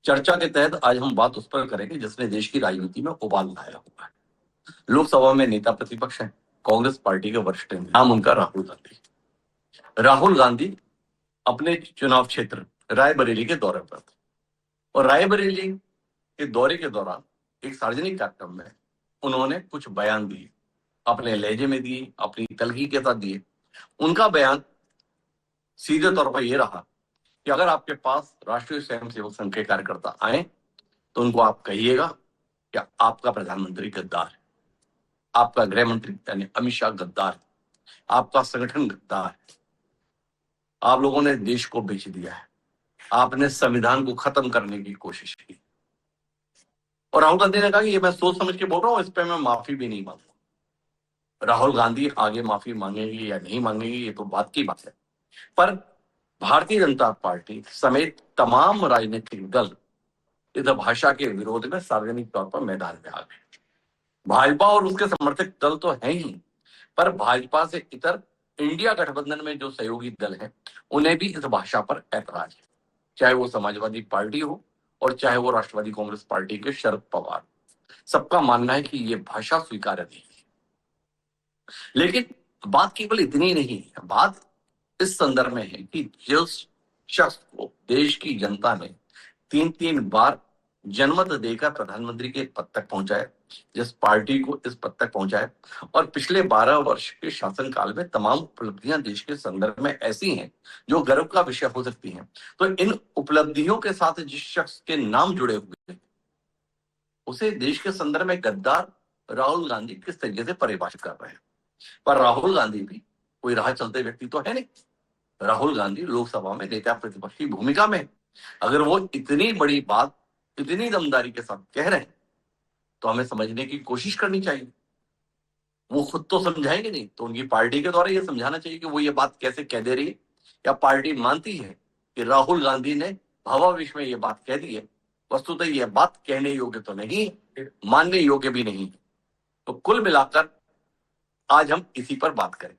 चर्चा के तहत आज हम बात उस पर करेंगे जिसने देश की राजनीति में उबाल लाया हुआ है। लोकसभा में नेता प्रतिपक्ष हैं, कांग्रेस पार्टी के वरिष्ठ नेता, नाम उनका राहुल गांधी। राहुल गांधी अपने चुनाव क्षेत्र रायबरेली के दौरे पर थे और रायबरेली के दौरे के दौरान एक सार्वजनिक कार्यक्रम में उन्होंने कुछ बयान दिए, अपने लहजे में दिए, अपनी तलखी के साथ दिए। उनका बयान सीधे तौर पर यह रहा कि अगर आपके पास राष्ट्रीय स्वयंसेवक संघ के कार्यकर्ता आए तो उनको आप कहिएगा कि आपका प्रधानमंत्री गद्दार है, आपका गृह मंत्री यानी अमित शाह गद्दार है, आपका संगठन गद्दार है, आप लोगों ने देश को बेच दिया है, आपने संविधान को खत्म करने की कोशिश की। और राहुल गांधी ने कहा कि ये मैं सोच समझ के बोल रहा हूं, इस पे मैं माफी भी नहीं मांगूंगा। राहुल गांधी आगे माफी मांगेंगे या नहीं मांगेंगे ये तो बात की बात है, पर भारतीय जनता पार्टी समेत तमाम राजनीतिक दल इस भाषा के विरोध में सार्वजनिक तौर पर मैदान में आ गए। भाजपा और उसके समर्थक दल तो हैं ही, पर भाजपा से इतर इंडिया गठबंधन में जो सहयोगी दल हैं उन्हें भी इस भाषा पर ऐतराज है, चाहे वो समाजवादी पार्टी हो और चाहे वो राष्ट्रवादी कांग्रेस पार्टी के शरद पवार। सबका मानना है कि ये भाषा स्वीकार्य नहीं है। लेकिन बात केवल इतनी नहीं है, बात इस संदर्भ में है कि जिस शख्स को देश की जनता ने 3-3 बार जनमत देकर प्रधानमंत्री के पद तक पहुंचाए, जिस पार्टी को इस पद तक पहुंचाए और पिछले 12 वर्ष के शासनकाल में तमाम उपलब्धियां देश के संदर्भ में ऐसी हैं जो गर्व का विषय हो सकती हैं, तो इन उपलब्धियों के साथ जिस शख्स के नाम जुड़े हुए हैं उसे देश के संदर्भ में गद्दार राहुल गांधी किस तरीके से परिभाषित कर रहे हैं। पर राहुल गांधी भी कोई राह चलते व्यक्ति तो है नहीं। राहुल गांधी लोकसभा में नेता प्रतिपक्ष की भूमिका में, अगर वो इतनी बड़ी बात इतनी दमदारी के साथ कह रहे हैं तो हमें समझने की कोशिश करनी चाहिए। वो खुद तो समझाएंगे नहीं तो उनकी पार्टी के द्वारा ये समझाना चाहिए कि वो ये बात कैसे कह दे रही है, या पार्टी मानती है कि राहुल गांधी ने भावावेश में ये बात कह दी है। वस्तुतः ये बात कहने योग्य तो नहीं, मानने योग्य भी नहीं। तो कुल मिलाकर आज हम इसी पर बात करें।